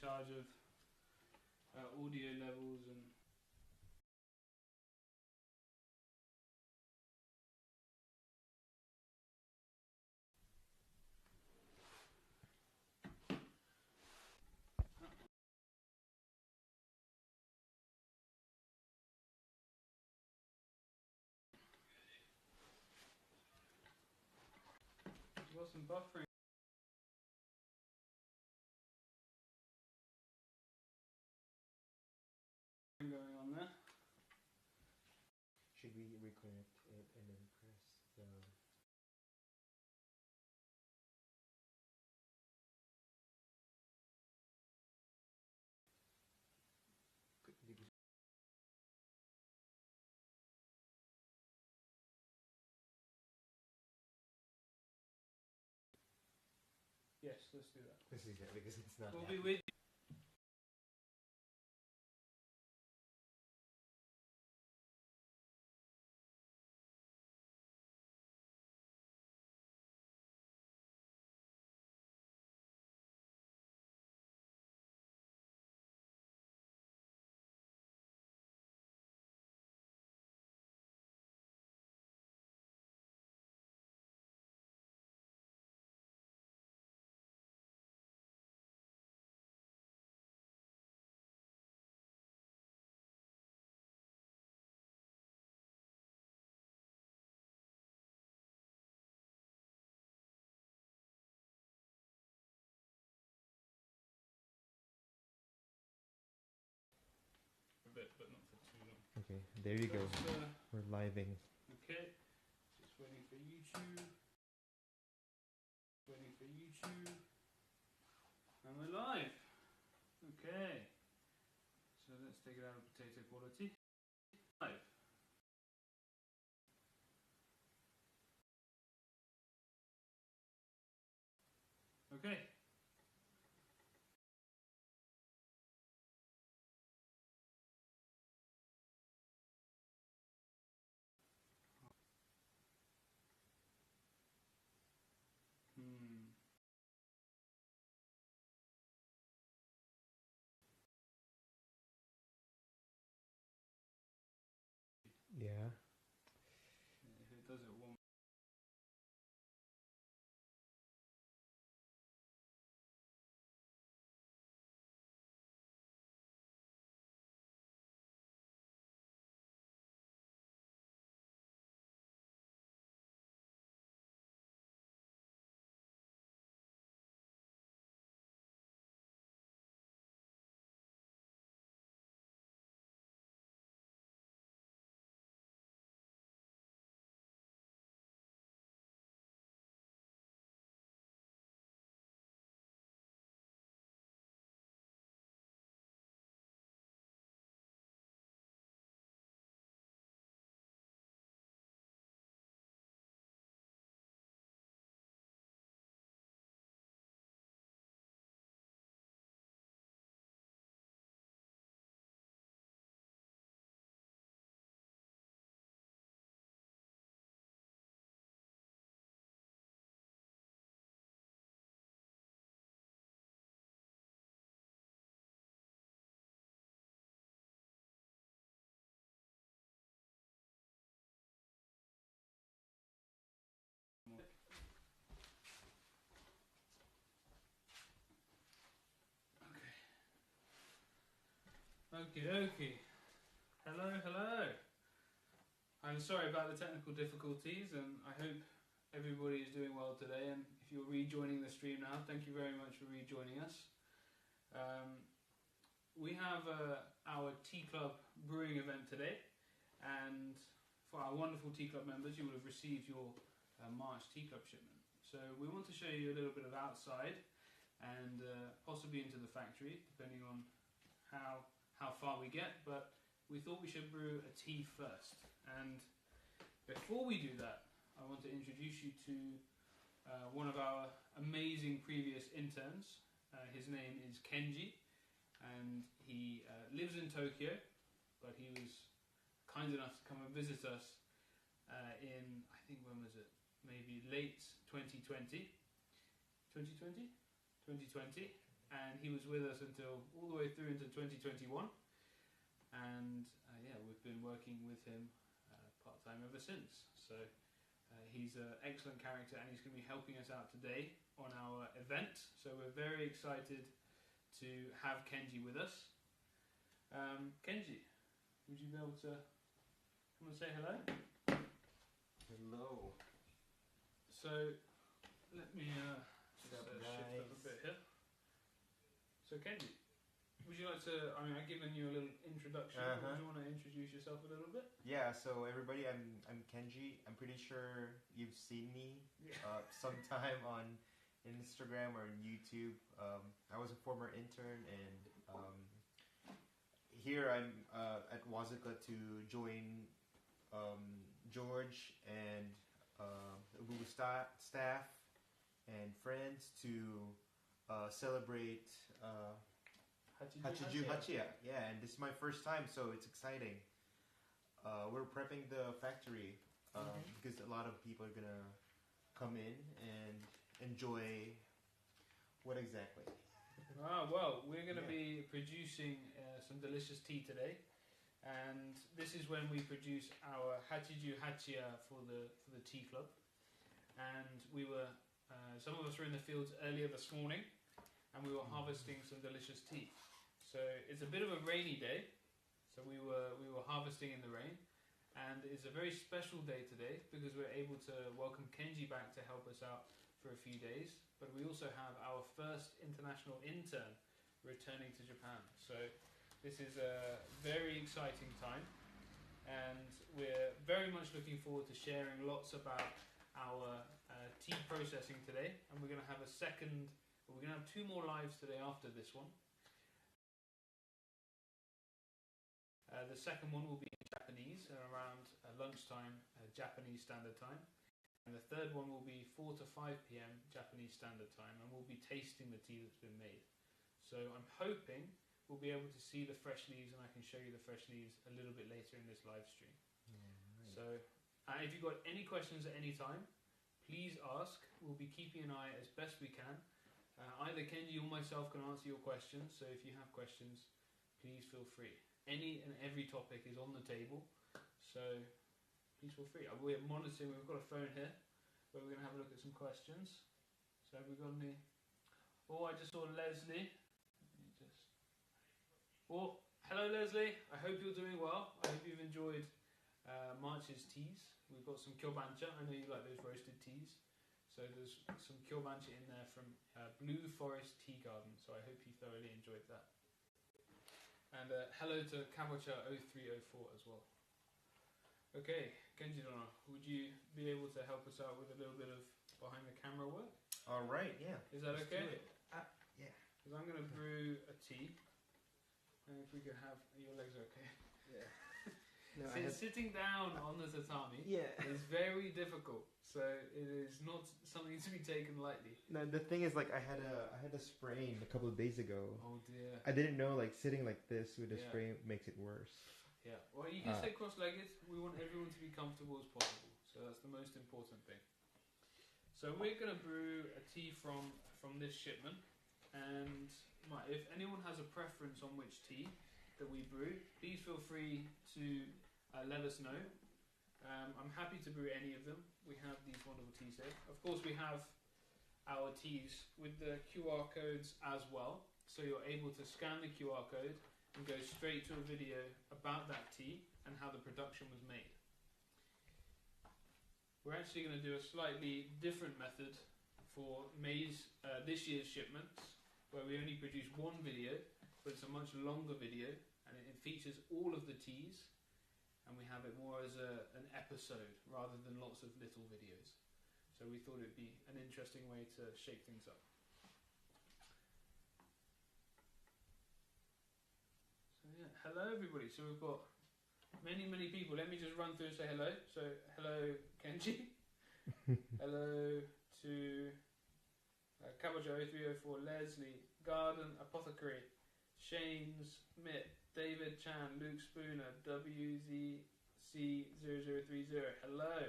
charge of audio levels and there's got some buffering going on there. Should we reconnect it and then press the... Yes, let's do that. This is it, because it's not... We'll be with you. A bit, but not for too long. Okay, there you go. We're living. Okay, just waiting for YouTube. Waiting for YouTube. And we're live. Okay. So let's take it out of potato quality. Live. Okay. Yeah. If it does it one. Okay. Hello. I'm sorry about the technical difficulties, and I hope everybody is doing well today. And if you're rejoining the stream now, thank you very much for rejoining us. We have our Tea Club brewing event today, and for our wonderful Tea Club members, you will have received your March Tea Club shipment. So we want to show you a little bit of outside and possibly into the factory, depending on how far we get, but we thought we should brew a tea first. And before we do that, I want to introduce you to one of our amazing previous interns. His name is Kenji, and he lives in Tokyo, but he was kind enough to come and visit us in, I think, when was it? Maybe late 2020. 2020? 2020. and he was with us until all the way through into 2021. And yeah, we've been working with him part-time ever since. So he's an excellent character, and he's going to be helping us out today on our event. So we're very excited to have Kenji with us. Kenji, would you be able to come and say hello? Hello. So let me What's up, shift guys? up a bit here. So Kenji, would you like to, I mean, I've given you a little introduction, but would you want to introduce yourself a little bit? Yeah, so everybody, I'm Kenji. I'm pretty sure you've seen me sometime on Instagram or YouTube. I was a former intern, and here I'm at Wazuka to join George and Obubu staff and friends to celebrate Hachiju Hachiya. Yeah, and this is my first time, so it's exciting. We're prepping the factory because a lot of people are gonna come in and enjoy. What exactly? Well, we're going to be producing some delicious tea today, and this is when we produce our Hachiju Hachiya for the tea club. And we were, some of us were in the fields earlier this morning, and we were harvesting some delicious tea. So it's a bit of a rainy day, so we were harvesting in the rain, and it's a very special day today because we're able to welcome Kenji back to help us out for a few days. But we also have our first international intern returning to Japan. So this is a very exciting time, and we're very much looking forward to sharing lots about our tea processing today. And we're going to have we're going to have 2 more lives today after this one. The second one will be in Japanese around lunchtime, Japanese Standard Time. And the third one will be 4 to 5 p.m. Japanese Standard Time, and we'll be tasting the tea that's been made. So I'm hoping we'll be able to see the fresh leaves, and I can show you the fresh leaves a little bit later in this live stream. Right. So if you've got any questions at any time, please ask. We'll be keeping an eye as best we can. Either Kenji or myself can answer your questions, so if you have questions, please feel free. Any and every topic is on the table, so please feel free. We're monitoring, we've got a phone here where we're going to have a look at some questions. So have we got any? Oh, I just saw Leslie. Oh, hello Leslie. I hope you're doing well. I hope you've enjoyed March's teas. We've got some kyobancha. I know you like those roasted teas. So there's some kyobancha in there from Blue Forest Tea Garden. So I hope you thoroughly enjoyed that. And hello to Kabocha 0304 as well. Okay, Kenji Donna, would you be able to help us out with a little bit of behind the camera work? All right, yeah. Is that Let's okay? do it. Yeah. Because I'm going to brew a tea. And if we could have your legs okay. Yeah. No, Sitting down on the tatami is very difficult. So it is not something to be taken lightly. No, the thing is, like, I had a sprain a couple of days ago. Oh dear. I didn't know, like, sitting like this with a sprain makes it worse. Yeah. Well, you can stay cross-legged. We want everyone to be comfortable as possible. So that's the most important thing. So we're going to brew a tea from this shipment. And if anyone has a preference on which tea that we brew, please feel free to let us know. I'm happy to brew any of them. We have these wonderful teas here. Of course, we have our teas with the QR codes as well. So you're able to scan the QR code and go straight to a video about that tea and how the production was made. We're actually going to do a slightly different method for this year's shipments, where we only produce one video, but it's a much longer video, and it features all of the teas, and we have it more as an episode rather than lots of little videos. So we thought it'd be an interesting way to shake things up. So yeah, hello everybody. So we've got many people. Let me just run through and say hello. So hello Kenji. Hello to Kabojo 0304, Leslie, Garden Apothecary, Shane's, Mitt, David Chan, Luke Spooner, WZC0030, hello,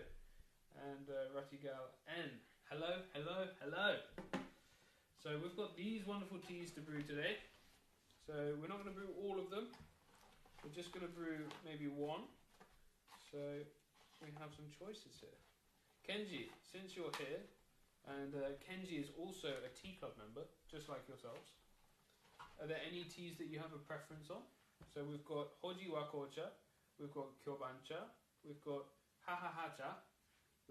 and Ratigal N. Hello. So So we've got these wonderful teas to brew today. So we're not going to brew all of them. We're just going to brew maybe one. So we have some choices here. Kenji, since you're here, and Kenji is also a tea club member, just like yourselves, are there any teas that you have a preference on? So we've got Hoji Wakocha, we've got Kyobancha, we've got Hahahacha,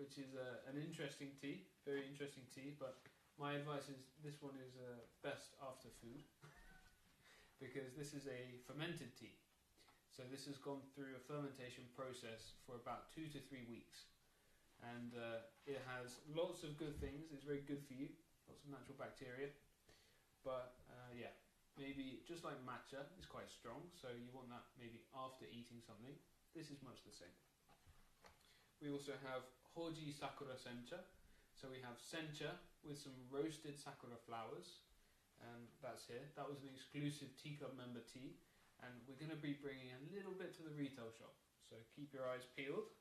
which is an interesting tea, very interesting tea, but my advice is this one is best after food because this is a fermented tea. So this has gone through a fermentation process for about 2 to 3 weeks, and it has lots of good things. It's very good for you, lots of natural bacteria, but yeah, maybe just like matcha is quite strong, so you want that maybe after eating something. This is much the same. We also have Hoji Sakura Sencha. So we have sencha with some roasted sakura flowers, and that's here. That was an exclusive tea club member tea, and we're going to be bringing a little bit to the retail shop, so keep your eyes peeled.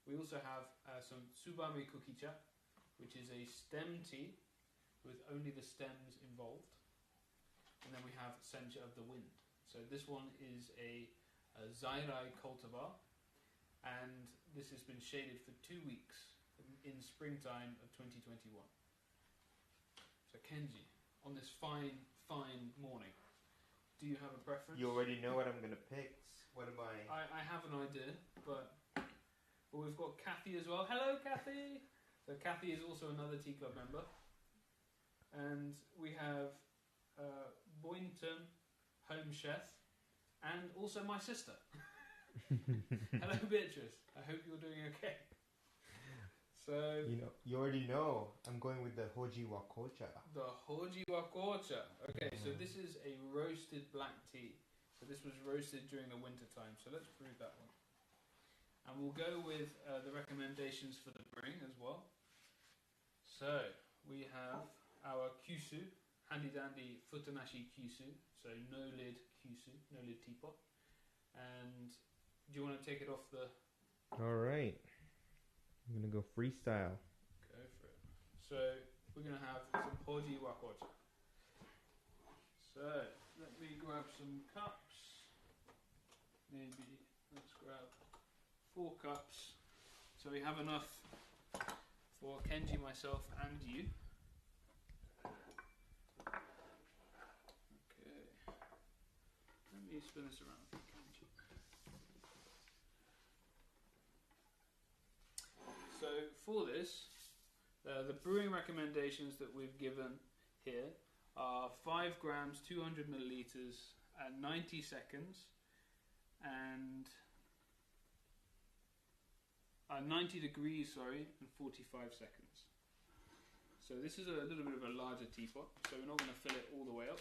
We also have some Tsubame Kukicha, which is a stem tea with only the stems involved, and then we have sencha of the wind. So this one is a Zairai cultivar, and this has been shaded for 2 weeks in springtime of 2021. So Kenji, on this fine morning, do you have a preference? You already know what I'm gonna pick. What am I have an idea, but we've got Kathy as well. Hello, Kathy! So Kathy is also another tea club member. And we have Boynton, home chef, and also my sister. Hello, Beatrice. I hope you're doing okay. So you already know. I'm going with the Hoji Wakocha. The Hoji Wakocha. Okay, so this is a roasted black tea. So this was roasted during the winter time. So let's brew that one. And we'll go with the recommendations for the brewing as well. So we have our Kyusu, handy dandy Futanashi Kyusu. So no lid Kyusu, no lid teapot. And do you want to take it off the... All right. I'm going to go freestyle. Go for it. So we're going to have some Hoji Wakocha. So let me grab some cups. Maybe let's grab 4 cups. So we have enough for Kenji, myself, and you. Okay. Let me spin this around for Kenji. So for this, the brewing recommendations that we've given here are 5 grams, 200 milliliters at 90 seconds, and 90 degrees, and 45 seconds. So this is a little bit of a larger teapot, so we're not going to fill it all the way up.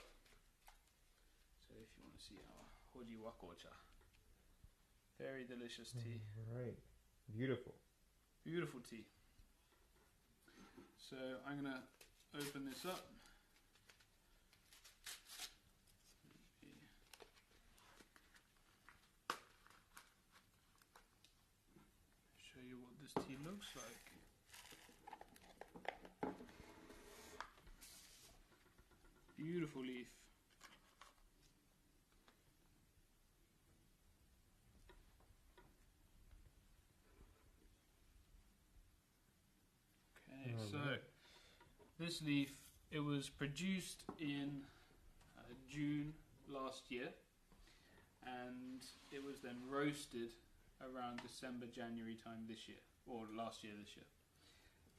So if you want to see our Hoji Wakocha, very delicious tea. All right, beautiful. Beautiful tea. So I'm going to open this up. Show you what this tea looks like. Beautiful leaf. So this leaf, it was produced in June last year, and it was then roasted around December, January time this year, or last year this year.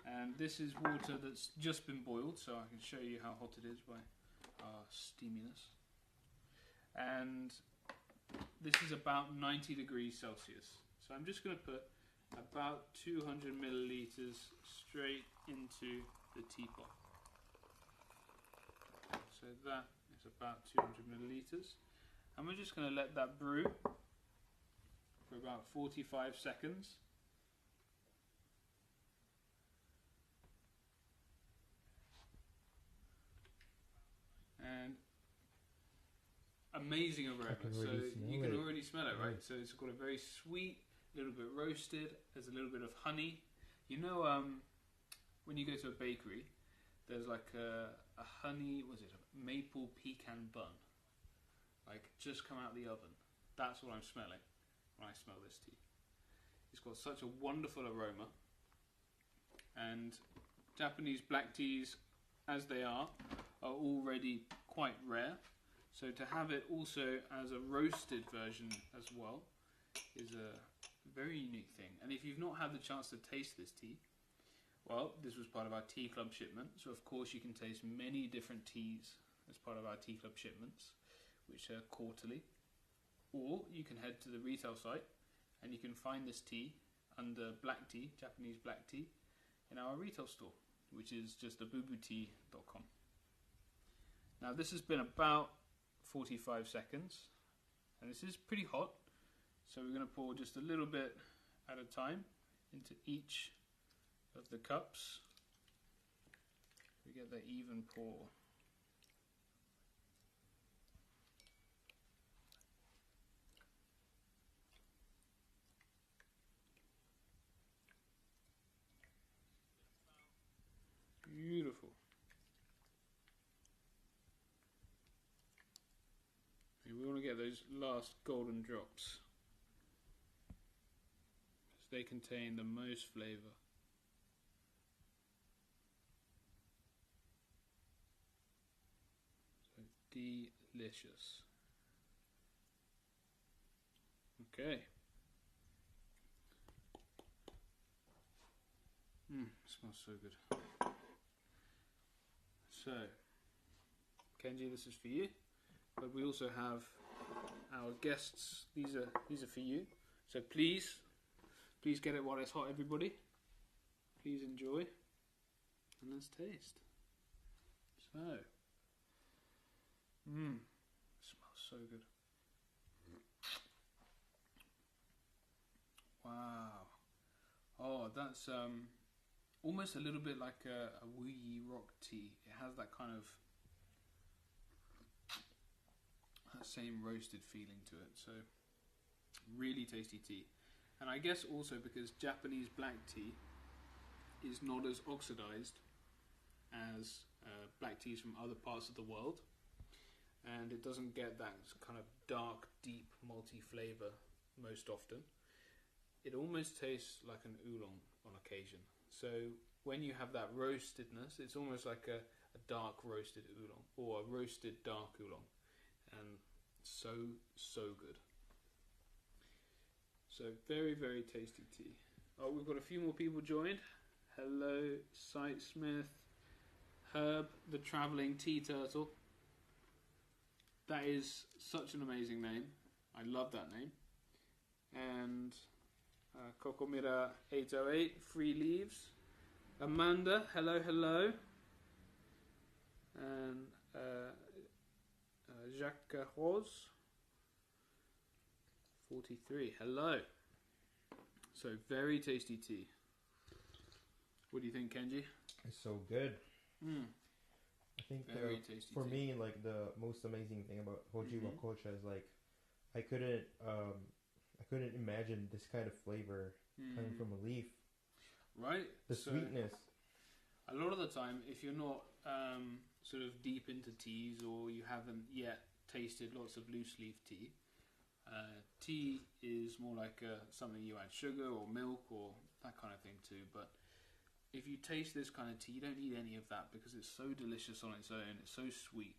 And this is water that's just been boiled, so I can show you how hot it is by our steaminess. And this is about 90 degrees Celsius. So I'm just going to put about 200 milliliters straight into the teapot. So that is about 200 milliliters. And we're just going to let that brew for about 45 seconds. And amazing aroma. So you can already smell it, right? So it's got a very sweet, little bit roasted. There's a little bit of honey. You know, when you go to a bakery, there's like a honey, was it a maple pecan bun? Like just come out of the oven. That's what I'm smelling when I smell this tea. It's got such a wonderful aroma. And Japanese black teas, as they are already quite rare. So to have it also as a roasted version as well is a very unique thing. And if you've not had the chance to taste this tea, well, this was part of our tea club shipment. So of course you can taste many different teas as part of our tea club shipments, which are quarterly. Or you can head to the retail site and you can find this tea under black tea, Japanese black tea, in our retail store, which is just obubutea.com. Now this has been about 45 seconds, and this is pretty hot, so we're going to pour just a little bit at a time into each of the cups. We get the even pour. Beautiful. And we want to get those last golden drops, as they contain the most flavour. So delicious. Okay. Smells so good. So, Kenji, this is for you. But we also have our guests. These are for you. So please get it while it's hot, everybody. Please enjoy, and let's taste. So, smells so good. Wow. Oh, that's almost a little bit like a wee rock tea. It has that kind of same roasted feeling to it. So really tasty tea. And I guess also because Japanese black tea is not as oxidized as black teas from other parts of the world, and it doesn't get that kind of dark, deep, malty flavor most often. It almost tastes like an oolong on occasion. So when you have that roastedness, it's almost like a dark roasted oolong, or a roasted dark oolong, and so good. So very, very tasty tea. Oh, we've got a few more people joined. Hello, Sight Smith, Herb, the Travelling Tea Turtle. That is such an amazing name. I love that name. And Kokomira 808, Free Leaves. Amanda, hello. And Jacques Rose 43, hello. So very tasty tea. What do you think, Kenji? It's so good. I think very tasty for tea. me, like the most amazing thing about Hoji Wakocha is like I couldn't imagine this kind of flavor coming from a leaf. Right. The sweetness. A lot of the time, if you're not sort of deep into teas, or you haven't yet tasted lots of loose leaf tea, tea is more like something you add sugar or milk or that kind of thing to. But if you taste this kind of tea, you don't need any of that because it's so delicious on its own. It's so sweet,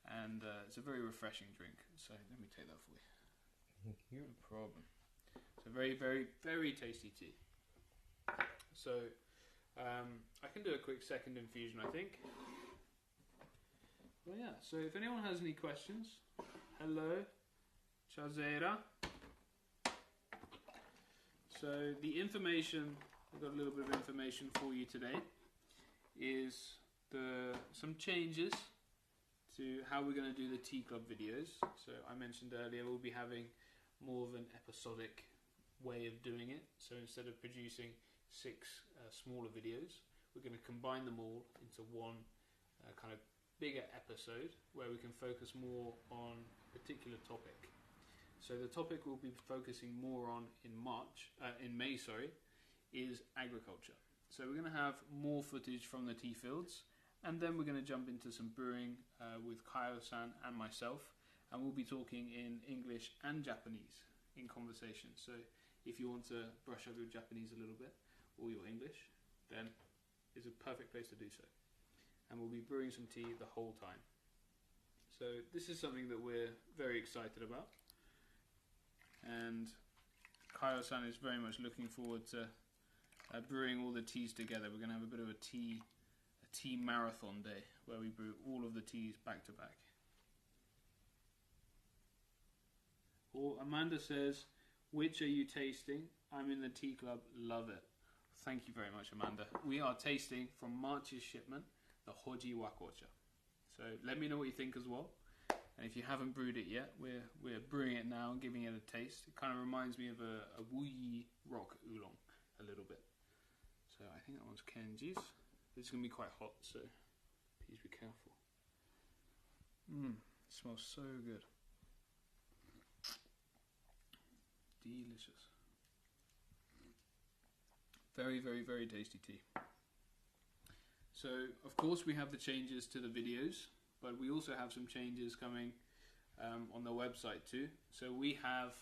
and it's a very refreshing drink. So let me take that for you. Thank you. No problem. So very, very, very tasty tea. So I can do a quick second infusion, I think. Well, yeah. So if anyone has any questions, hello, Chazera. So the information, I've got a little bit of information for you today, is some changes to how we're going to do the Tea Club videos. So I mentioned earlier we'll be having more of an episodic way of doing it. So instead of producing 6 smaller videos, we're going to combine them all into one kind of bigger episode where we can focus more on a particular topic. So the topic we'll be focusing more on in May, is agriculture. So we're going to have more footage from the tea fields and then we're going to jump into some brewing with Kaio-san and myself, and we'll be talking in English and Japanese in conversation. So if you want to brush up your Japanese a little bit, or your English, then it's a perfect place to do so. And we'll be brewing some tea the whole time. So this is something that we're very excited about, and Kaio-san is very much looking forward to brewing all the teas together. We're going to have a bit of a tea marathon day where we brew all of the teas back to back. Or Amanda says, which are you tasting? I'm in the tea club, love it. Thank you very much, Amanda. We are tasting from March's shipment, the Hoji Wakocha. So let me know what you think as well. And if you haven't brewed it yet, we're brewing it now and giving it a taste. It kind of reminds me of a Wuyi rock oolong a little bit. So I think that one's Kenji's. This is going to be quite hot, so please be careful. It smells so good. Delicious. Very, very, very tasty tea. So, of course, we have the changes to the videos, but we also have some changes coming on the website too. So we have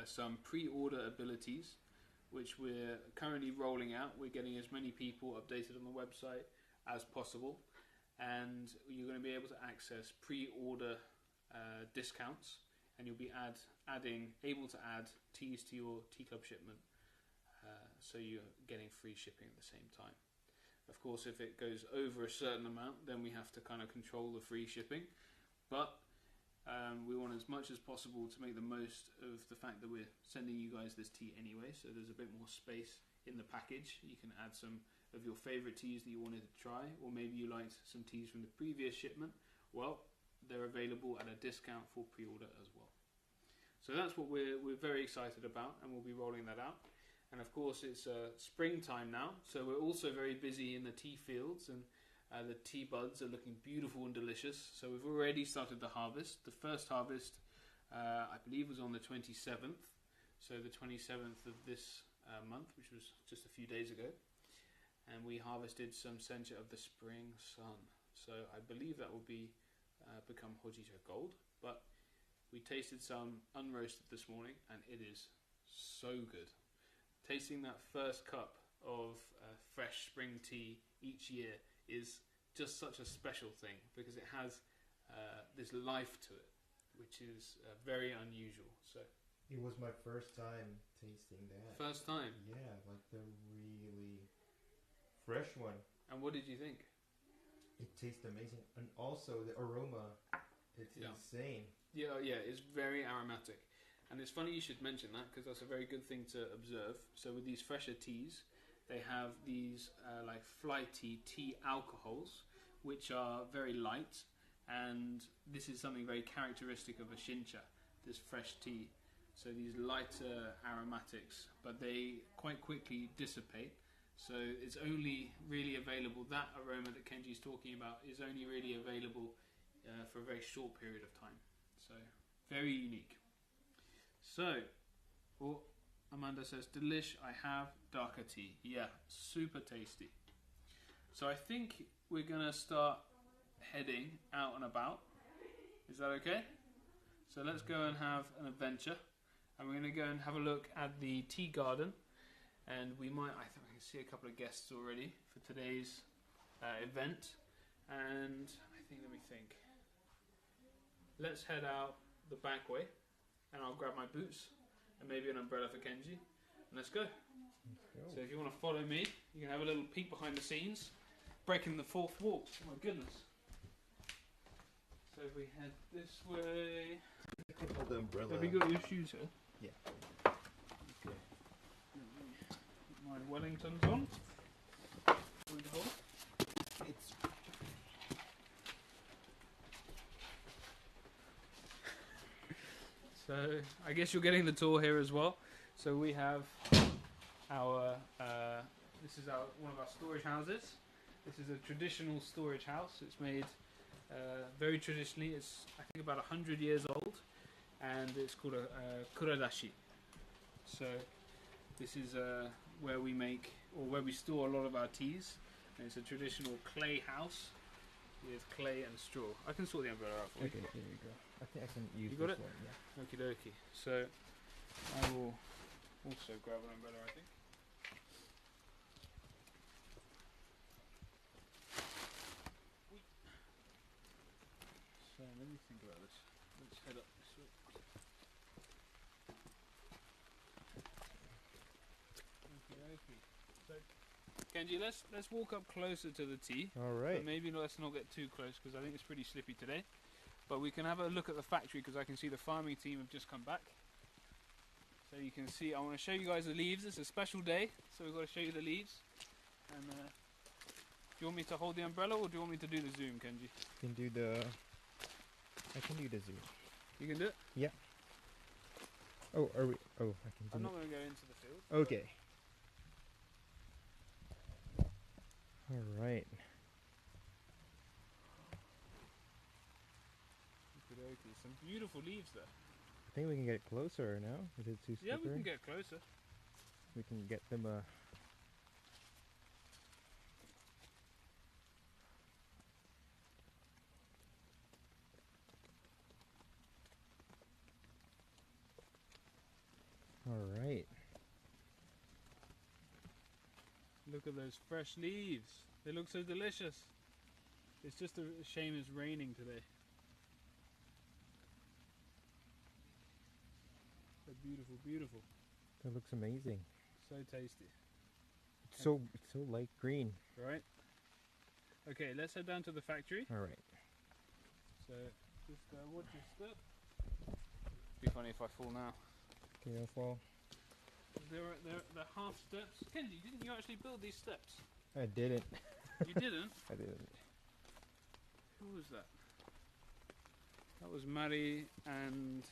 some pre-order abilities which we're currently rolling out. We're getting as many people updated on the website as possible, and you're going to be able to access pre-order discounts, and you'll be able to add teas to your tea club shipment, so you're getting free shipping at the same time. Of course, if it goes over a certain amount, then we have to kind of control the free shipping, but we want as much as possible to make the most of the fact that we're sending you guys this tea anyway, so there's a bit more space in the package. You can add some of your favourite teas that you wanted to try, or maybe you liked some teas from the previous shipment. Well, they're available at a discount for pre-order as well. So that's what we're very excited about, and we'll be rolling that out. And of course it's springtime now, so we're also very busy in the tea fields, and the tea buds are looking beautiful and delicious. So we've already started the harvest. The first harvest, I believe, was on the 27th. So the 27th of this month, which was just a few days ago. And we harvested some sencha of the spring sun. So I believe that will become Hojicha Gold. But we tasted some unroasted this morning, and it is so good. Tasting that first cup of fresh spring tea each year is just such a special thing, because it has this life to it, which is very unusual. So it was my first time tasting that. First time? Yeah, like the really fresh one. And what did you think? It tastes amazing, and also the aroma, it's insane. Yeah, it's very aromatic. And it's funny you should mention that, because that's a very good thing to observe. So with these fresher teas, they have these like flighty tea alcohols, which are very light, and this is something very characteristic of a shincha, this fresh tea. So these lighter aromatics, but they quite quickly dissipate. So it's only really available, that aroma that Kenji's talking about is only really available for a very short period of time. So very unique. So, Amanda says, delish, I have darker tea. Yeah, super tasty. So I think we're going to start heading out and about. Is that okay? So let's go and have an adventure. And we're going to go and have a look at the tea garden. And I think I can see a couple of guests already for today's event. And let me think. Let's head out the back way. And I'll grab my boots and maybe an umbrella for Kenji. And let's go. So if you want to follow me, you can have a little peek behind the scenes. Breaking the fourth wall. Oh my goodness. So if we head this way. Hold the umbrella. Have you got your shoes here? Yeah. Okay. My Wellingtons on. It's So I guess you're getting the tour here as well. So we have our this is one of our storage houses. This is a traditional storage house. It's made very traditionally. It's I think about 100 years old, and it's called a kuradashi. So this is where we make, or where we store a lot of our teas, And it's a traditional clay house with clay and straw. I can sort the umbrella out for Okay, you. there you go. I think I can use You got this it? one. Yeah. Okie dokie. So I will also grab an umbrella, I think. So let me think about this. Let's head up this way. Okey-dokey. So Kenji, let's walk up closer to the tee. All But right. maybe let's not get too close because I think it's pretty slippy today. But we can have a look at the factory because I can see the farming team have just come back. So you can see, I want to show you guys the leaves. It's a special day, so we've got to show you the leaves. And do you want me to hold the umbrella or do you want me to do the zoom, Kenji? Can do the. I can do the zoom. You can do it? Yeah. Oh, are we? Oh, I can I'm do not going to go into the field. it. Okay. All right. Okey-dokey. Some beautiful leaves there. I think we can get closer now. Is it too slippery? Yeah, we can get closer. We can get them. All right. Look at those fresh leaves. They look so delicious. It's just a shame it's raining today. So beautiful, beautiful. That looks amazing. So tasty. It's so light green. Right? Okay, let's head down to the factory. All right. So just watch your step. Be funny if I fall now. Okay, I'll fall. They're half steps. Kenji, didn't you actually build these steps? I didn't. You didn't? I didn't. Who was that? That was Mary and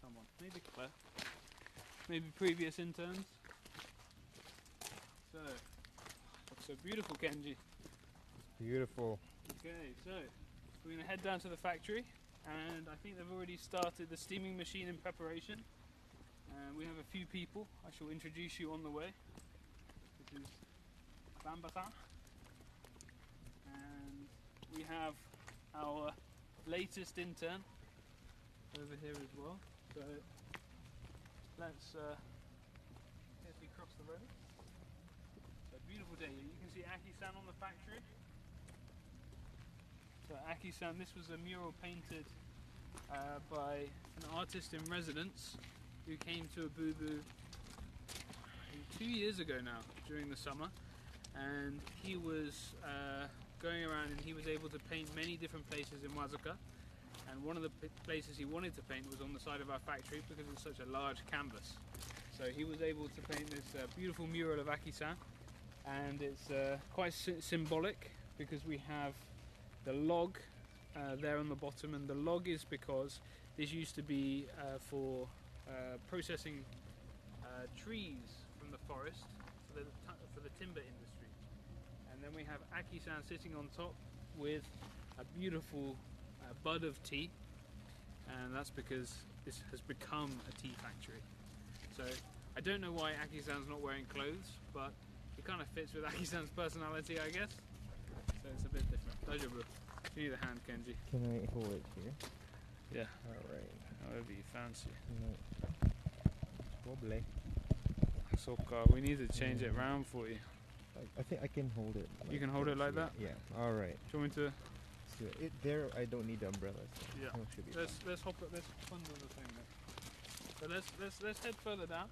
someone. Maybe Claire. Maybe previous interns. So, looks so beautiful, Kenji. Beautiful. Okay, so we're going to head down to the factory, and I think they've already started the steaming machine in preparation. And we have a few people. I shall introduce you on the way. This is Bambata. And we have our latest intern over here as well. So let's if we cross the road. So beautiful day. You can see Aki-san on the factory. So Aki-san, this was a mural painted by an artist in residence who came to Obubu 2 years ago now during the summer, and he was going around and he was able to paint many different places in Wazuka, and one of the places he wanted to paint was on the side of our factory because it's such a large canvas. So he was able to paint this beautiful mural of Aki-san, and it's quite symbolic because we have the log there on the bottom, and the log is because this used to be for processing trees from the forest for the timber industry. And then we have Aki-san sitting on top with a beautiful bud of tea, and that's because this has become a tea factory. So I don't know why Aki-san's not wearing clothes, but it kind of fits with Aki-san's personality, I guess. So it's a bit different. Daijoubu. Give me the hand, Kenji. Can I hold it here? Yeah. All right. However you fancy. Wobbly. Soka, we need to change it round for you. I think I can hold it. You can hold it like that? Yeah. All right. Do you want me to? So there, I don't need the umbrella. So Yeah. it should be Let's hop it. Let's bundle the thing then. So let's head further down.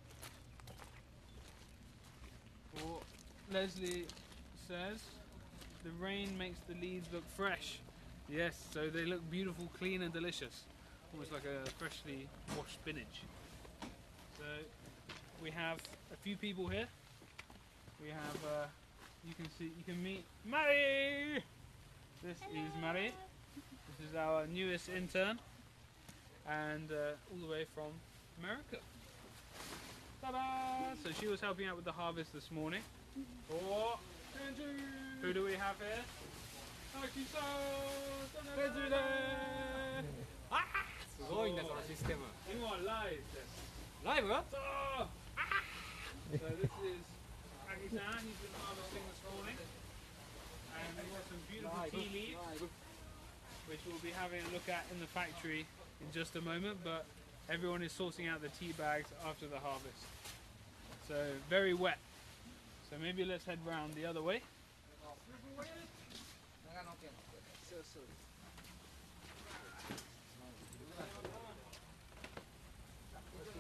What Leslie says, the rain makes the leaves look fresh. Yes, so they look beautiful, clean and delicious. Almost like a freshly washed spinach. So we have a few people here. We have, you can meet Mary! This is Mary. This is our newest intern. And all the way from America. Ta-da! So she was helping out with the harvest this morning. Oh, who do we have here? Aki-san! すごいねそのシステム。今ライブです。ライブ？So this is Aki-san. He's been harvesting this morning. beautiful tea leaves, which we'll be having a look at in the factory in just a moment, but everyone is sorting out the tea bags after the harvest. So very wet. So maybe let's head round the other way.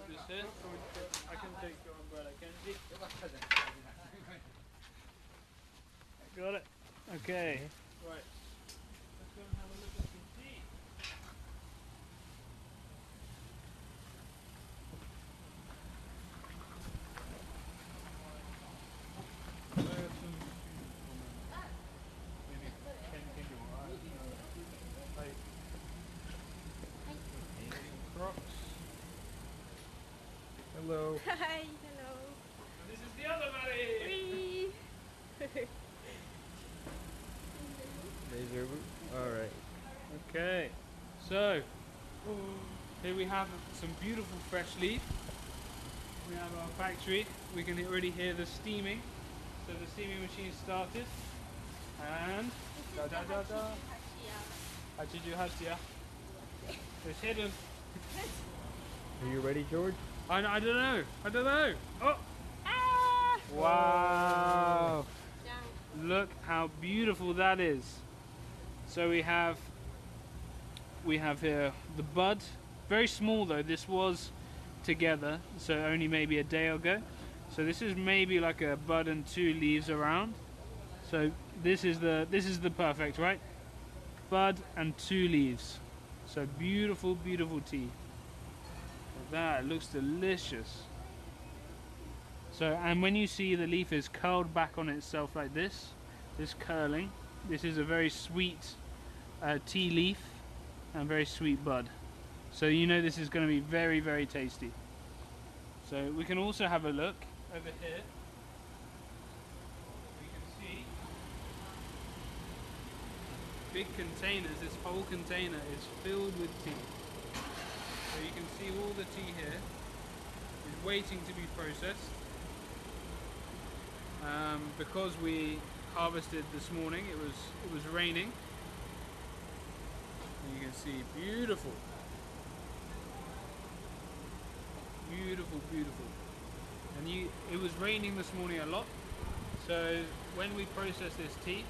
This here. I can take your umbrella, Kenji. Got it. Okay. Right. Let's go and have a look at some tea. Hello. Hi, hello. And this is the other Maddie. Whee! Alright. Okay. So here we have some beautiful fresh leaf. We have our factory. We can already hear the steaming. So the steaming machine started. And da da da da. Hachiju Hachiya. It's hidden. Are you ready, George? I don't know. I don't know. Oh! Ah! Wow! Down. Look how beautiful that is. So we have here the bud. Very small though. This was together, so only maybe a day ago. So this is maybe like a bud and 2 leaves around. So this is the perfect, right? Bud and 2 leaves. So beautiful, beautiful tea. That looks delicious. So, and when you see the leaf is curled back on itself like this curling, this is a very sweet tea leaf and very sweet bud. So you know this is going to be very, very tasty. So we can also have a look over here. We can see big containers. This whole container is filled with tea. So you can see all the tea here is waiting to be processed. Because we harvested this morning, it was raining. And you can see beautiful, beautiful, beautiful. And it was raining this morning a lot. So when we process this tea,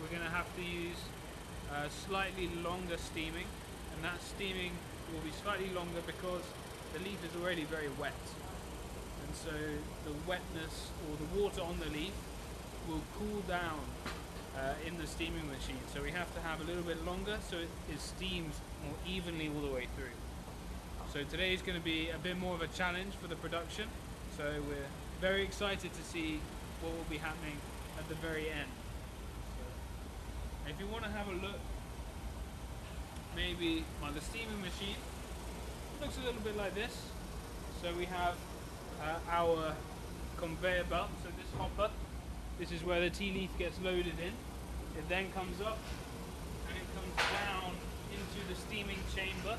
we're going to have to use slightly longer steaming, and that steaming will be slightly longer because the leaf is already very wet, and so the wetness or the water on the leaf will cool down in the steaming machine. So we have to have a little bit longer so it steams more evenly all the way through. So today is going to be a bit more of a challenge for the production, so we're very excited to see what will be happening at the very end. So if you want to have a look maybe on the steaming machine, it looks a little bit like this. So we have our conveyor belt, so this hopper, this is where the tea leaf gets loaded in. It then comes up and it comes down into the steaming chamber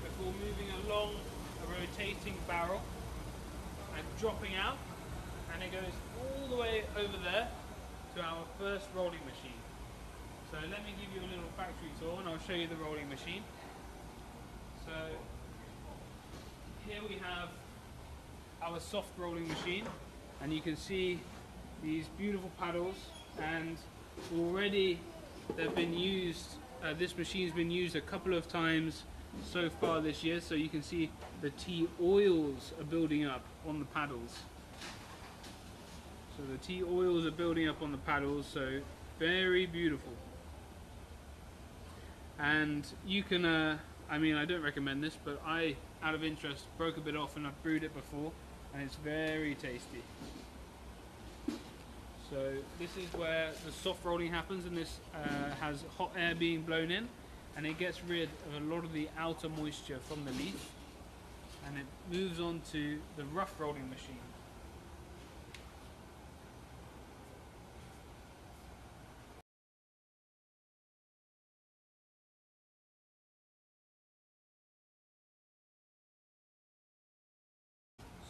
before moving along a rotating barrel and dropping out, and it goes all the way over there to our first rolling machine. So let me give you a little factory tour and I'll show you the rolling machine. So here we have our soft rolling machine, and you can see these beautiful paddles, and already they've been used, this machine's been used a couple of times so far this year, so you can see the tea oils are building up on the paddles. So the tea oils are building up on the paddles, so very beautiful. And you can, I mean, I don't recommend this, but I, out of interest, broke a bit off and I've brewed it before, and it's very tasty. So this is where the soft rolling happens, and this has hot air being blown in, and it gets rid of a lot of the outer moisture from the leaf, and it moves on to the rough rolling machine.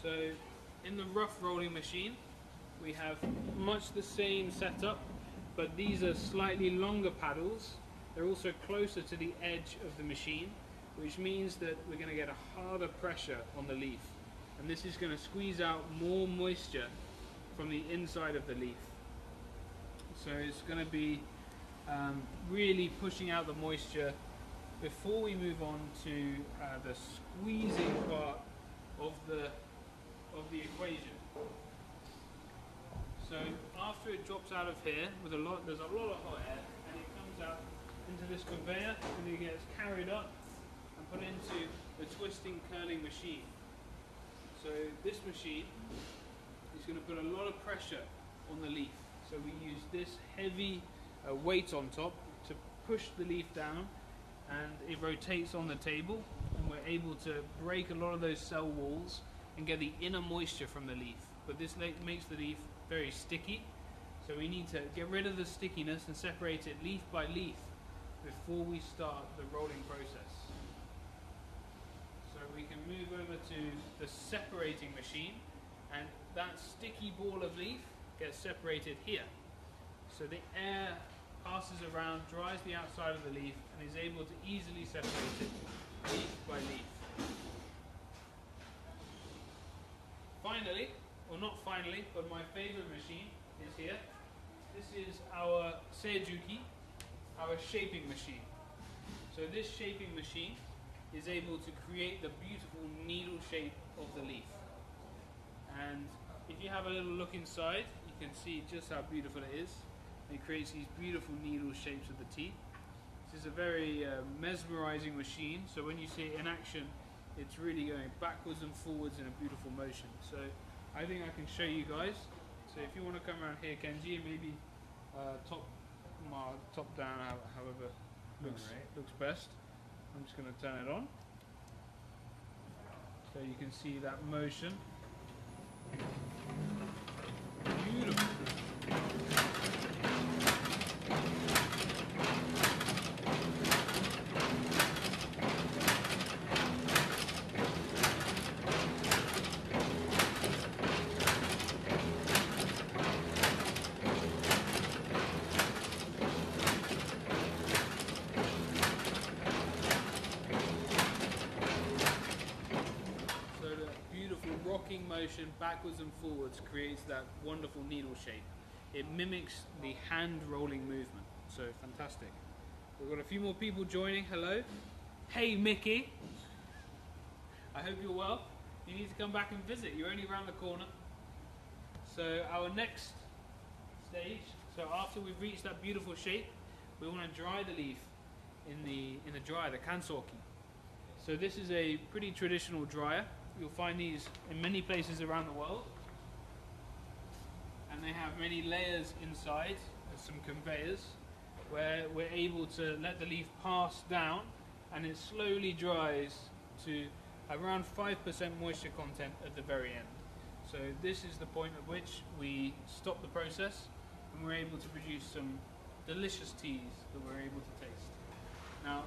So in the rough rolling machine, we have much the same setup but these are slightly longer paddles. They're also closer to the edge of the machine, which means that we're going to get a harder pressure on the leaf, and this is going to squeeze out more moisture from the inside of the leaf. So it's going to be really pushing out the moisture before we move on to the squeezing part of the equation. So after it drops out of here, there's a lot of hot air, and it comes out into this conveyor, and it gets carried up and put into the twisting curling machine. So this machine is going to put a lot of pressure on the leaf. So we use this heavy weight on top to push the leaf down, and it rotates on the table, and we're able to break a lot of those cell walls and get the inner moisture from the leaf. But this makes the leaf very sticky, so we need to get rid of the stickiness and separate it leaf by leaf before we start the rolling process. So we can move over to the separating machine, and that sticky ball of leaf gets separated here. So the air passes around, dries the outside of the leaf, and is able to easily separate it leaf by leaf. Finally, or not finally, but my favorite machine is here. This is our Seijuki, our shaping machine. So this shaping machine is able to create the beautiful needle shape of the leaf. And if you have a little look inside, you can see just how beautiful it is. It creates these beautiful needle shapes with the teeth. This is a very mesmerizing machine, so when you see it in action, it's really going backwards and forwards in a beautiful motion. So I think I can show you guys. So if you want to come around here, Kenji, and maybe top down, however looks best. I'm just going to turn it on, so you can see that motion. Beautiful. Rocking motion backwards and forwards creates that wonderful needle shape. It mimics the hand rolling movement, so fantastic. We've got a few more people joining. Hello. Hey Mickey, I hope you're well. You need to come back and visit, you're only around the corner. So our next stage, so after we've reached that beautiful shape, we want to dry the leaf in the dryer, the kansoki. So this is a pretty traditional dryer. You'll find these in many places around the world, and they have many layers inside. There's some conveyors where we're able to let the leaf pass down, and it slowly dries to around 5% moisture content at the very end. So this is the point at which we stop the process, and we're able to produce some delicious teas that we're able to taste. Now,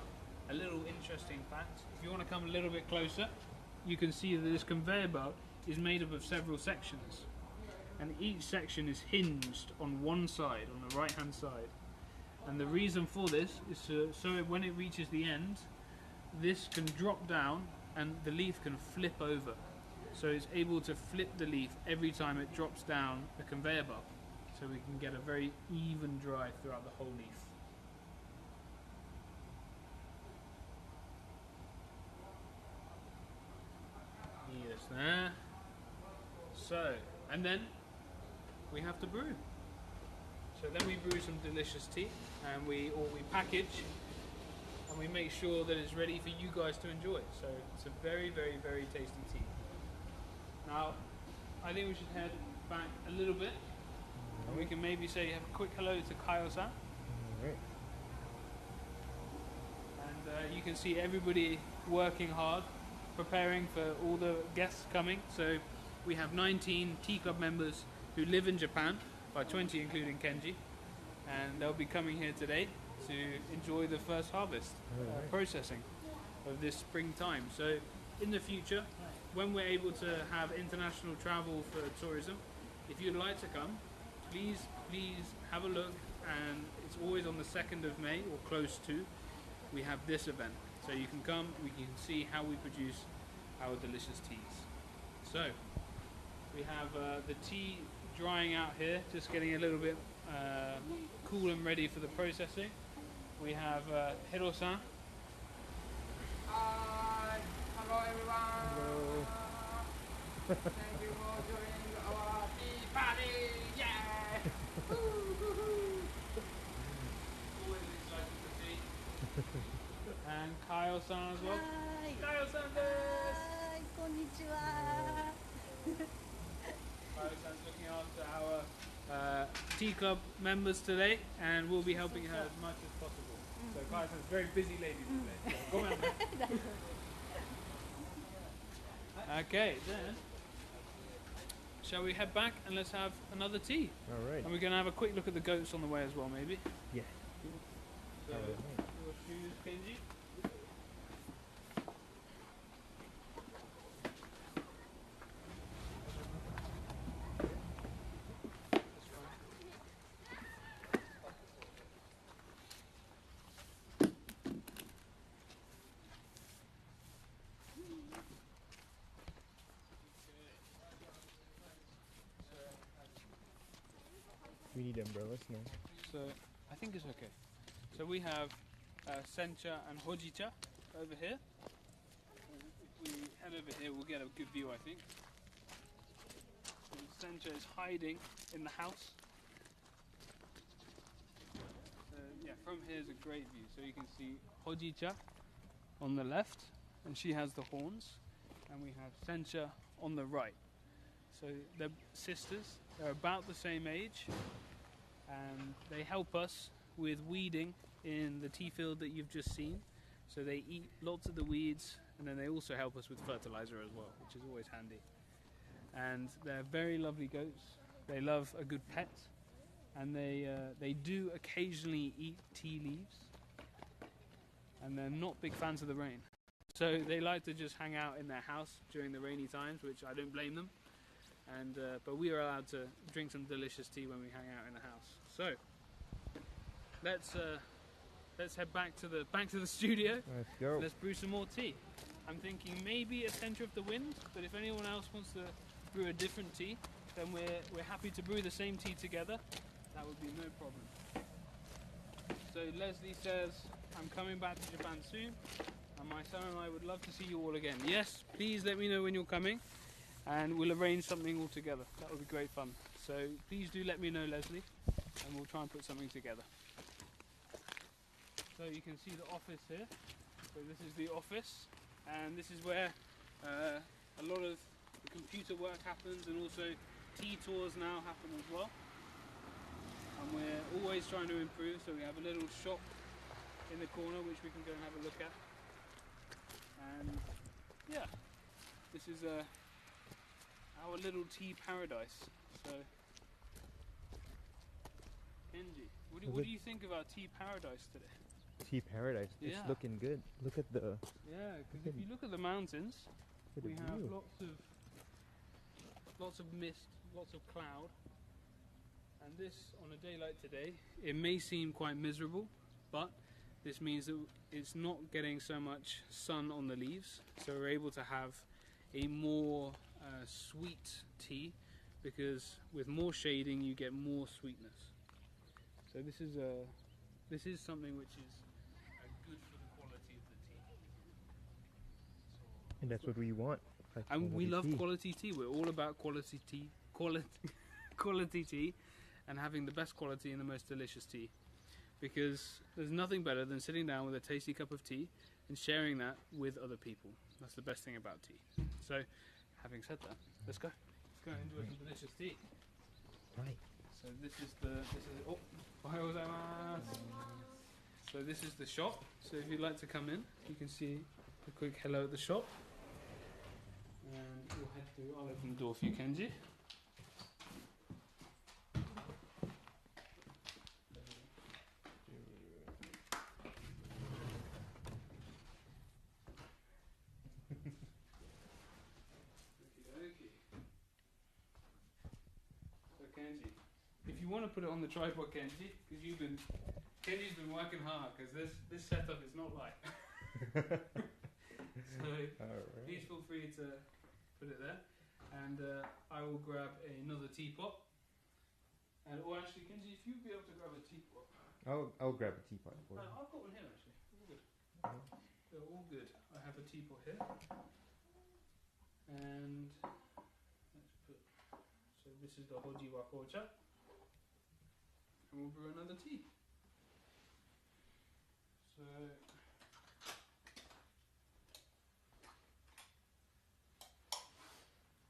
a little interesting fact, if you want to come a little bit closer, you can see that this conveyor belt is made up of several sections, and each section is hinged on one side, on the right hand side. And the reason for this is so when it reaches the end, this can drop down and the leaf can flip over. So it's able to flip the leaf every time it drops down the conveyor belt, so we can get a very even dry throughout the whole leaf. Yes, there. So, and then we have to brew. So then we brew some delicious tea, and we package, and we make sure that it's ready for you guys to enjoy. So it's a very, very, very tasty tea. Now, I think we should head back a little bit, and we can maybe say have a quick hello to Kaio-san. Alright. And you can see everybody working hard, preparing for all the guests coming. So we have 19 tea club members who live in Japan, by 20 including Kenji, and they'll be coming here today to enjoy the first harvest processing of this springtime. So in the future, when we're able to have international travel for tourism, if you'd like to come, please have a look and it's always on the 2nd of May or close to. We have this event, so you can come. We can see how we produce our delicious teas. So we have the tea drying out here, just getting a little bit cool and ready for the processing. We have Hiro-san. Hi, hello everyone. Thank you for joining our tea party. Yeah. Always excited for tea. And Kyle-san as well. はい。 Kyle-san desu. はい、こんにちは。 Kyle-san's looking after our tea club members today, and we'll be helping her as much as possible. So Kyle-san's a very busy lady today. So go on. Okay, then shall we head back and let's have another tea? All right. And we're going to have a quick look at the goats on the way as well, maybe. Yeah. So, Alright. your shoes, Kenji. We need umbrellas now. So I think it's okay. So we have sencha and hojicha over here. If we head over here, we'll get a good view, I think. And sencha is hiding in the house. Yeah, from here is a great view. So you can see hojicha on the left, and she has the horns, and we have sencha on the right. So they're sisters. They're about the same age, and they help us with weeding in the tea field that you've just seen. So they eat lots of the weeds, and then they also help us with fertilizer as well, which is always handy. And they're very lovely goats. They love a good pet, and they do occasionally eat tea leaves, and they're not big fans of the rain. So they like to just hang out in their house during the rainy times, which I don't blame them. And but we are allowed to drink some delicious tea when we hang out in the house. So let's head back to the studio. Let's go. Let's brew some more tea. I'm thinking maybe a Centre of the Wind, but if anyone else wants to brew a different tea, then we're happy to brew the same tea together. That would be no problem. So Leslie says, I'm coming back to Japan soon, and my son and I would love to see you all again. Yes, please let me know when you're coming, and we'll arrange something all together. That would be great fun. So please do let me know, Leslie, and we'll try and put something together. So you can see the office here. So this is the office, and this is where a lot of the computer work happens, and also tea tours now happen as well. And we're always trying to improve, so we have a little shop in the corner which we can go and have a look at. And yeah, this is our little tea paradise. So Kenji, what do you think of our tea paradise today? Tea paradise. Yeah. It's looking good. Look at the Yeah, because if you look at the mountains, look we at the have view. lots of mist, lots of cloud, and this on a day like today, it may seem quite miserable, but this means that it's not getting so much sun on the leaves, so we're able to have a more sweet tea, because with more shading you get more sweetness. So this is something which is good for the quality of the tea. And that's what we want. Like And we quality love tea. quality tea. We're all about quality tea, quality tea, and having the best quality and the most delicious tea. Because there's nothing better than sitting down with a tasty cup of tea and sharing that with other people. That's the best thing about tea. So, having said that, let's go. Let's go and enjoy some delicious tea. Right. So this is ohayou gozaimasu. So this is the shop. So if you'd like to come in, you can see a quick hello at the shop. And we'll head through. I'll open the door for you, Kenji. Okey-dokey. So Kenji, if you want to put it on the tripod, Kenji, because Kenji's been working hard, because this setup is not light. So Alright. please feel free to put it there, and I will grab another teapot. And or actually, Kenji, if you'd be able to grab a teapot. I'll grab a teapot for you. I've got one here actually. All good. They're all good. I have a teapot here, and let's put. So this is the hoji wa kocha, and we'll brew another tea. So.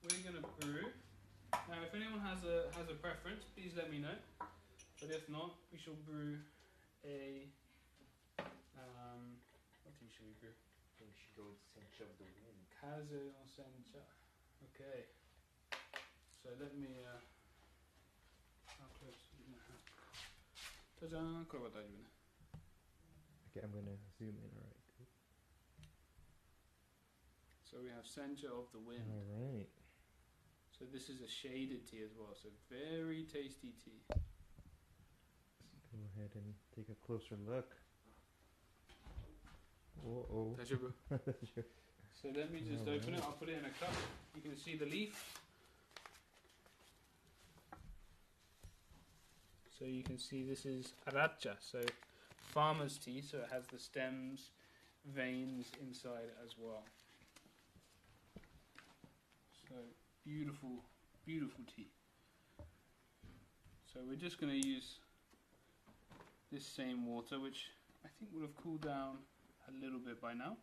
We're gonna brew. Now, if anyone has a preference, please let me know. But if not, we shall brew a. What tea should we brew? I think we should go with Sencha of the Wind. Kaze no sencha. Okay. So let me. How close are we gonna have? Ta-da! これは大丈夫ね。 Okay, I'm gonna zoom in. Alright. So we have sencha of the wind. Alright. So this is a shaded tea as well. So very tasty tea. Let's go ahead and take a closer look. Oh. 大丈夫? So let me just open it. I'll put it in a cup. You can see the leaf. So you can see this is aracha, so farmer's tea. So it has the stems, veins inside as well. So beautiful, beautiful tea. So we're just going to use this same water, which I think would have cooled down a little bit by now.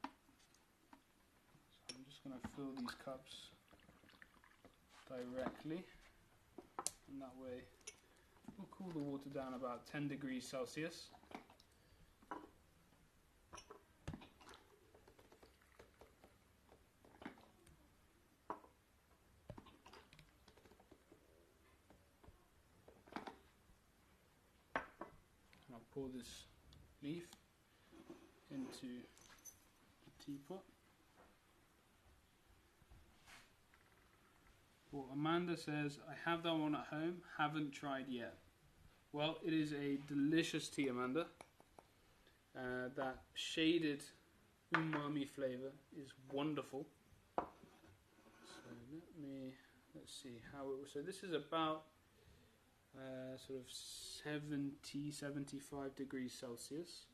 So I'm just going to fill these cups directly, and that way we'll cool the water down about 10 degrees Celsius. And I'll pour this leaf into the teapot. Well, Amanda says, I have that one at home, haven't tried yet. Well, it is a delicious tea, Amanda. That shaded umami flavour is wonderful. So let's see how it was. So this is about sort of 70, 75 degrees Celsius,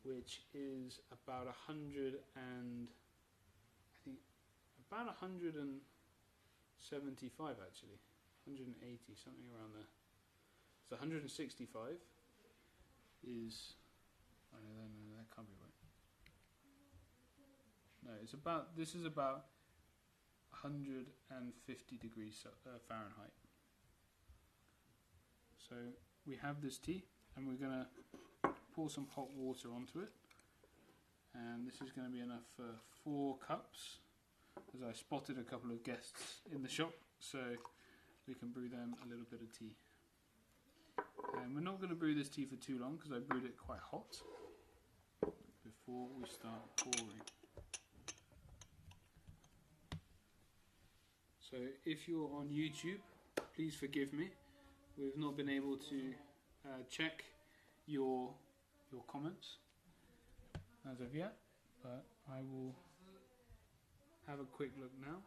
which is about 100 and I think about 175 actually, 180, something around there. So 165 is, oh no, that can't be right. No, it's about, this is about 150 degrees Fahrenheit. So we have this tea, and we're going to pour some hot water onto it. And this is going to be enough for 4 cups, as I spotted a couple of guests in the shop, so we can brew them a little bit of tea. And we're not going to brew this tea for too long, because I brewed it quite hot before we start pouring. So if you're on YouTube, please forgive me. We've not been able to check your comments as of yet, but I will have a quick look now.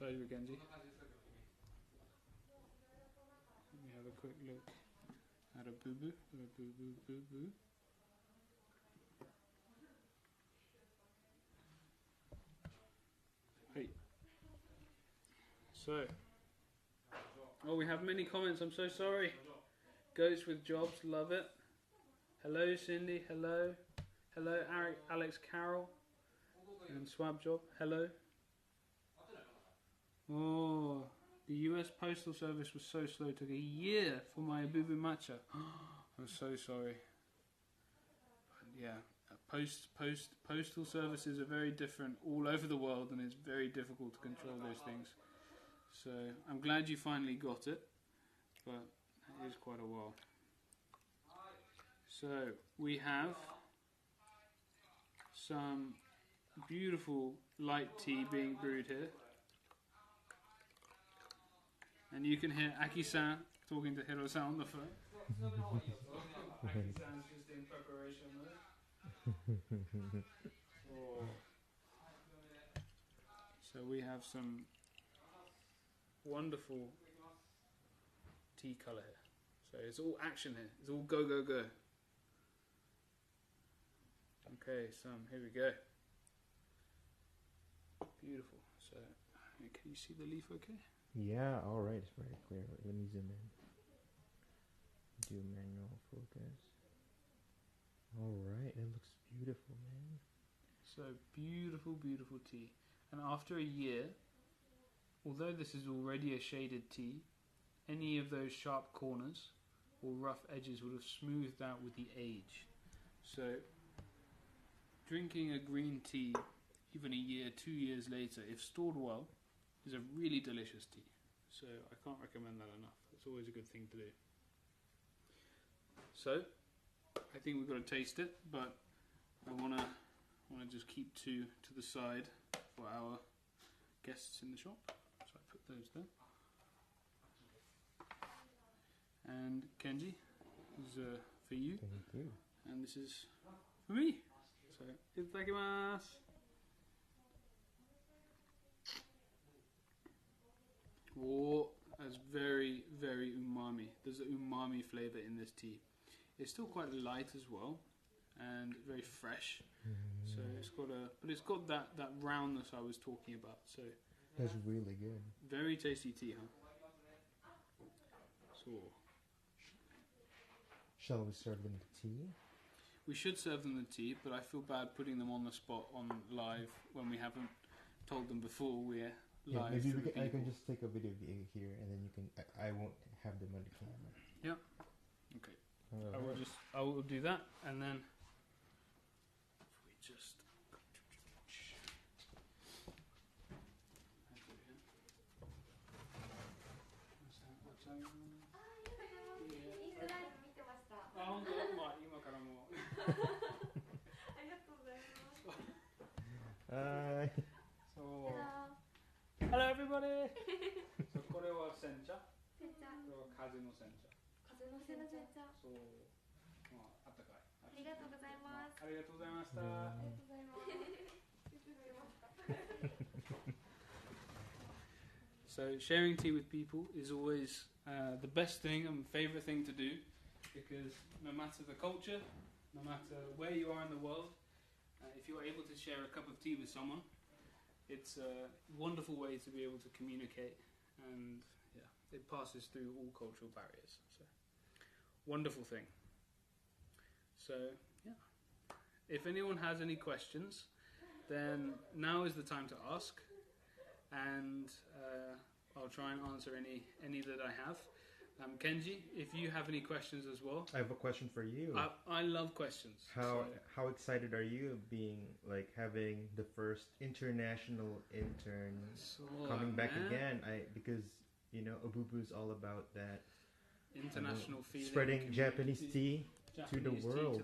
Let me have a quick look at Obubu. Hey. So. Oh, we have many comments. I'm so sorry. Goats with jobs, love it. Hello, Cindy. Hello. Hello, Alex Carroll. And Swab Job. Hello. Oh, the US Postal Service was so slow. It took a year for my Obubu matcha. I'm so sorry. But yeah, postal services are very different all over the world, and it's very difficult to control those things. So I'm glad you finally got it, but it is quite a while. So we have some beautiful light tea being brewed here. And you can hear Aki-san talking to Hiro-san on the phone. Aki-san's just in preparation mode. Oh. So we have some wonderful tea colour here. So it's all action here. It's all go, go, go. Okay, here we go. Beautiful. So, can you see the leaf okay? Yeah, alright, it's very clear. Let me zoom in. Do manual focus. Alright, it looks beautiful, man. So, beautiful, beautiful tea. And after a year, although this is already a shaded tea, any of those sharp corners or rough edges would have smoothed out with the age. So, drinking a green tea even a year, 2 years later, if stored well, is a really delicious tea. So I can't recommend that enough. It's always a good thing to do. So I think we've got to taste it, but I wanna just keep to the side for our guests in the shop. So I put those there. And Kenji, this is for you. Thank you. And this is for me. So, itadakimasu. Oh, that's very, very umami. There's an umami flavour in this tea. It's still quite light as well, and very fresh. So it's got that roundness I was talking about. So that's really good. Very tasty tea, huh? So, shall we serve them the tea? We should serve them the tea, but I feel bad putting them on the spot on live when we haven't told them before we're live. Maybe I can just take a video here, and then you can. I won't have them on the camera. Yeah. Okay. I will do that, and then we just. Hello everybody! So これは煎茶。これは風の煎茶。風の煎茶。そう、まあ、あったかい。ありがとうございます。ありがとうございました。ありがとうございます。So sharing tea with people is always the best thing and favourite thing to do, because no matter the culture, no matter where you are in the world, if you're able to share a cup of tea with someone, it's a wonderful way to be able to communicate, and yeah, it passes through all cultural barriers. So, wonderful thing. So, yeah, if anyone has any questions, then now is the time to ask, and I'll try and answer any that I have. Kenji, if you have any questions as well. I have a question for you. I love questions. How excited are you being having the first international intern coming back again? Because Obubu is all about that international feeling, spreading Japanese tea to the world,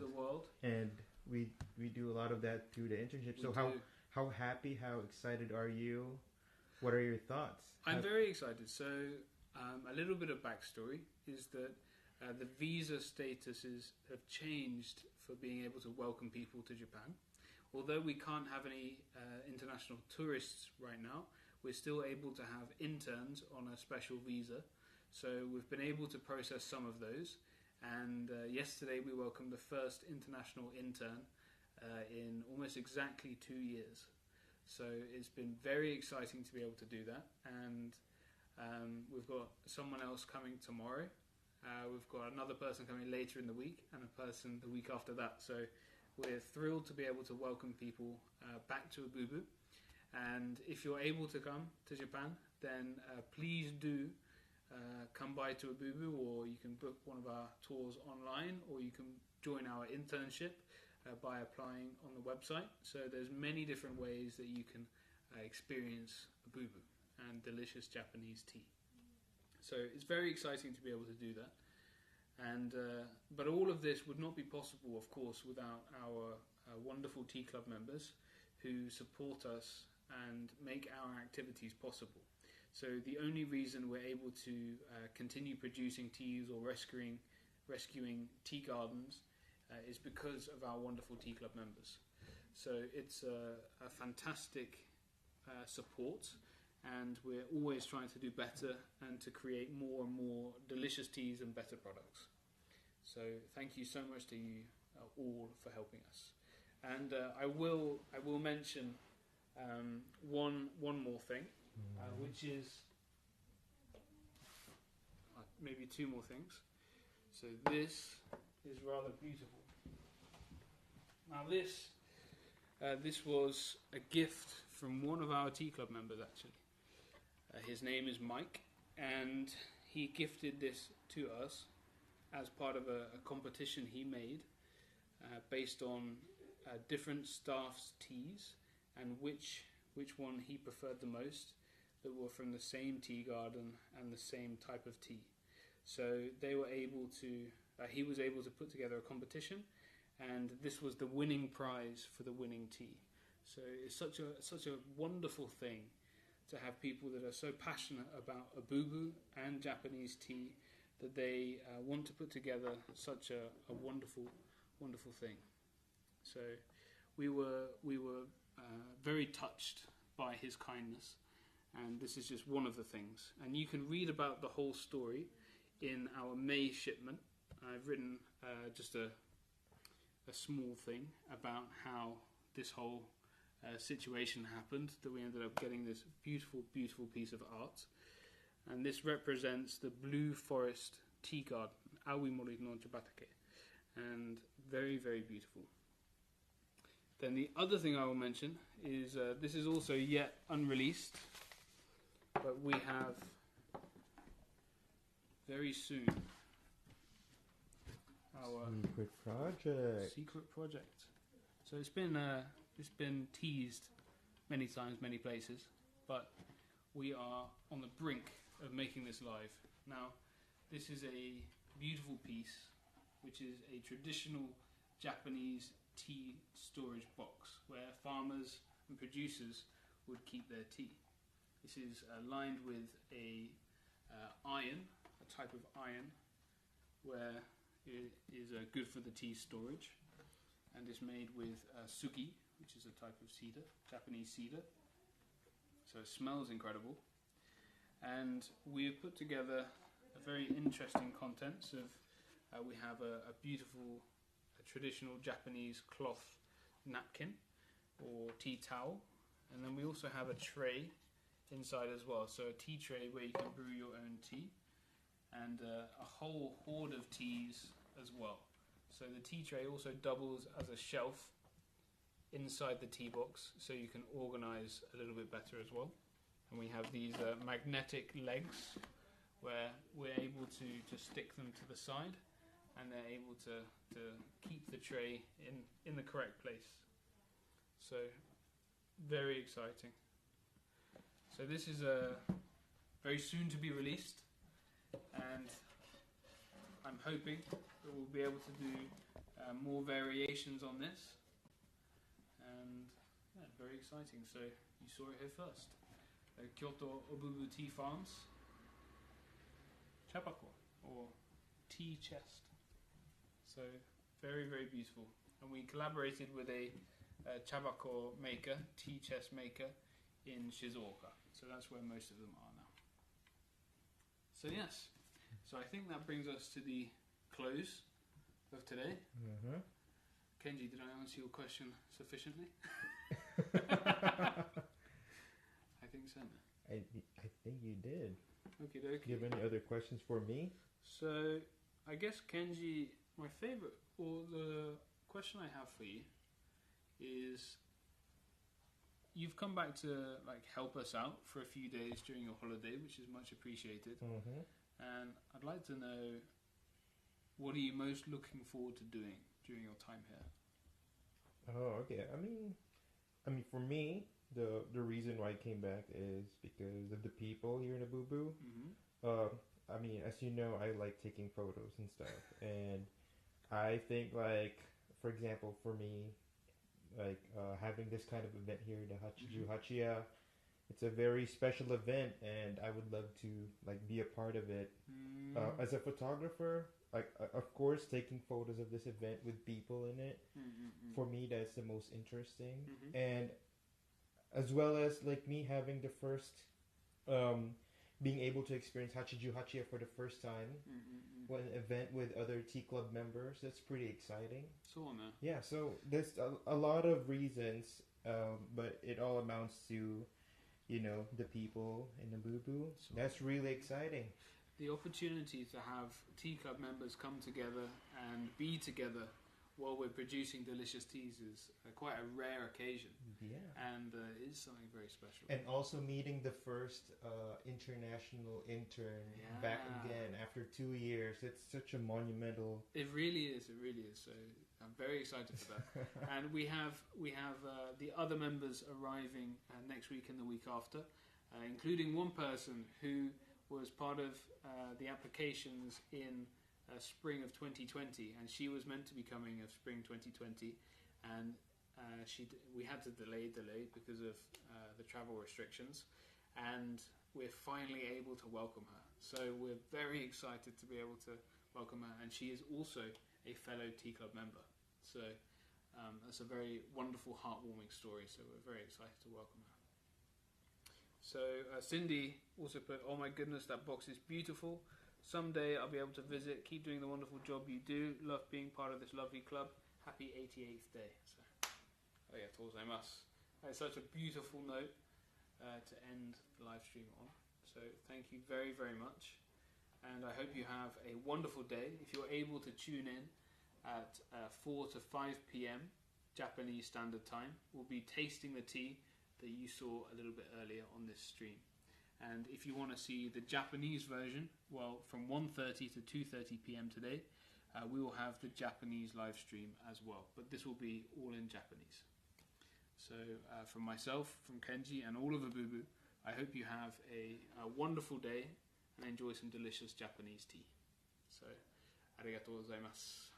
and we do a lot of that through the internship. So how happy, how excited are you? What are your thoughts? I'm very excited. So. A little bit of backstory is that the visa statuses have changed for being able to welcome people to Japan. Although we can't have any international tourists right now, we're still able to have interns on a special visa. So we've been able to process some of those. And yesterday we welcomed the first international intern in almost exactly 2 years. So it's been very exciting to be able to do that. And we've got someone else coming tomorrow. We've got another person coming later in the week, and a person the week after that. So we're thrilled to be able to welcome people back to Obubu. And if you're able to come to Japan, then please do come by to Obubu, or you can book one of our tours online, or you can join our internship by applying on the website. So there's many different ways that you can experience Obubu and delicious Japanese tea. So it's very exciting to be able to do that. And but all of this would not be possible, of course, without our wonderful tea club members who support us and make our activities possible. So the only reason we're able to continue producing teas or rescuing tea gardens is because of our wonderful tea club members. So it's a fantastic support, and we're always trying to do better and to create more and more delicious teas and better products. So thank you so much to you all for helping us. And I will mention one more thing, which is maybe two more things. So this is rather beautiful. Now this was a gift from one of our tea club members, actually. His name is Mike, and he gifted this to us as part of a competition he made based on different staff's teas and which one he preferred the most that were from the same tea garden and the same type of tea. So they were able to, he was able to put together a competition, and this was the winning prize for the winning tea. So it's such a wonderful thing to have people that are so passionate about Obubu and Japanese tea that they want to put together such a wonderful thing. So we were very touched by his kindness, and this is just one of the things. And you can read about the whole story in our May shipment. I've written just a small thing about how this whole situation happened, that we ended up getting this beautiful piece of art. And this represents the Blue Forest Tea Garden, Awimori no Jabatake, and very beautiful. Then the other thing I will mention is this is also yet unreleased, but we have very soon our secret project. So it's been teased many times, many places, but we are on the brink of making this live. Now, this is a beautiful piece, which is a traditional Japanese tea storage box where farmers and producers would keep their tea. This is lined with a type of iron, where it is good for the tea storage, and it's made with sugi, which is a type of cedar, Japanese cedar. So it smells incredible. And we've put together a very interesting contents of, we have a beautiful traditional Japanese cloth napkin or tea towel, and then we also have a tray inside as well, so a tea tray where you can brew your own tea, and a whole hoard of teas as well. So the tea tray also doubles as a shelf inside the tea box, so you can organize a little bit better as well. And we have these magnetic legs where we're able to stick them to the side, and they're able to keep the tray in the correct place. So very exciting. So this is very soon to be released, and I'm hoping that we'll be able to do more variations on this, and yeah, very exciting. So you saw it here first. Kyoto Obubu Tea Farms Chabako, or tea chest. So very beautiful, and we collaborated with a chabako maker, tea chest maker in Shizuoka. So that's where most of them are now. So yes, so I think that brings us to the close of today. Kenji, did I answer your question sufficiently? I think so. I think you did. Okie dokie. Do you have any other questions for me? So I guess, Kenji, my favorite, or the question I have for you is, you've come back to help us out for a few days during your holiday, which is much appreciated. And I'd like to know, what are you most looking forward to doing during your time here? Oh, okay. I mean, for me, the reason why I came back is because of the people here in Obubu. I mean, as you know, I like taking photos and stuff, and I think, for example, for me, having this kind of event here, the Hachiju Hachiya, it's a very special event, and I would love to like be a part of it. As a photographer, like of course, taking photos of this event with people in it, for me that's the most interesting, and as well as like me having the first, being able to experience Hachiju Hachiya for the first time, when an event with other T Club members, that's pretty exciting. Yeah, so there's a lot of reasons, but it all amounts to, the people in Obubu. That's really exciting. The opportunity to have tea club members come together and be together while we're producing delicious teas is quite a rare occasion. Yeah. And it is something very special. And also meeting the first international intern back again after 2 years. It's such a monumental... It really is. So I'm very excited for that. And we have the other members arriving next week and the week after, including one person who was part of the applications in spring of 2020, and she was meant to be coming of spring 2020, and we had to delay because of the travel restrictions, and we're finally able to welcome her. So we're very excited to be able to welcome her, and she is also a fellow Tea Club member. So that's a very wonderful, heartwarming story. So we're very excited to welcome her. So Cindy also put, "Oh my goodness, that box is beautiful. Someday I'll be able to visit. Keep doing the wonderful job you do. Love being part of this lovely club. Happy 88th day." So, arigatou gozaimasu. That's such a beautiful note to end the live stream on. So thank you very, very much. And I hope you have a wonderful day. If you're able to tune in at 4 to 5 p.m. Japanese Standard Time, we'll be tasting the tea that you saw a little bit earlier on this stream. And if you want to see the Japanese version, well, from 1:30 to 2:30 p.m. today, we will have the Japanese live stream as well. But this will be all in Japanese. So from myself, from Kenji, and all of Obubu, I hope you have a wonderful day and enjoy some delicious Japanese tea. So, arigatou gozaimasu.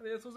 Arigatou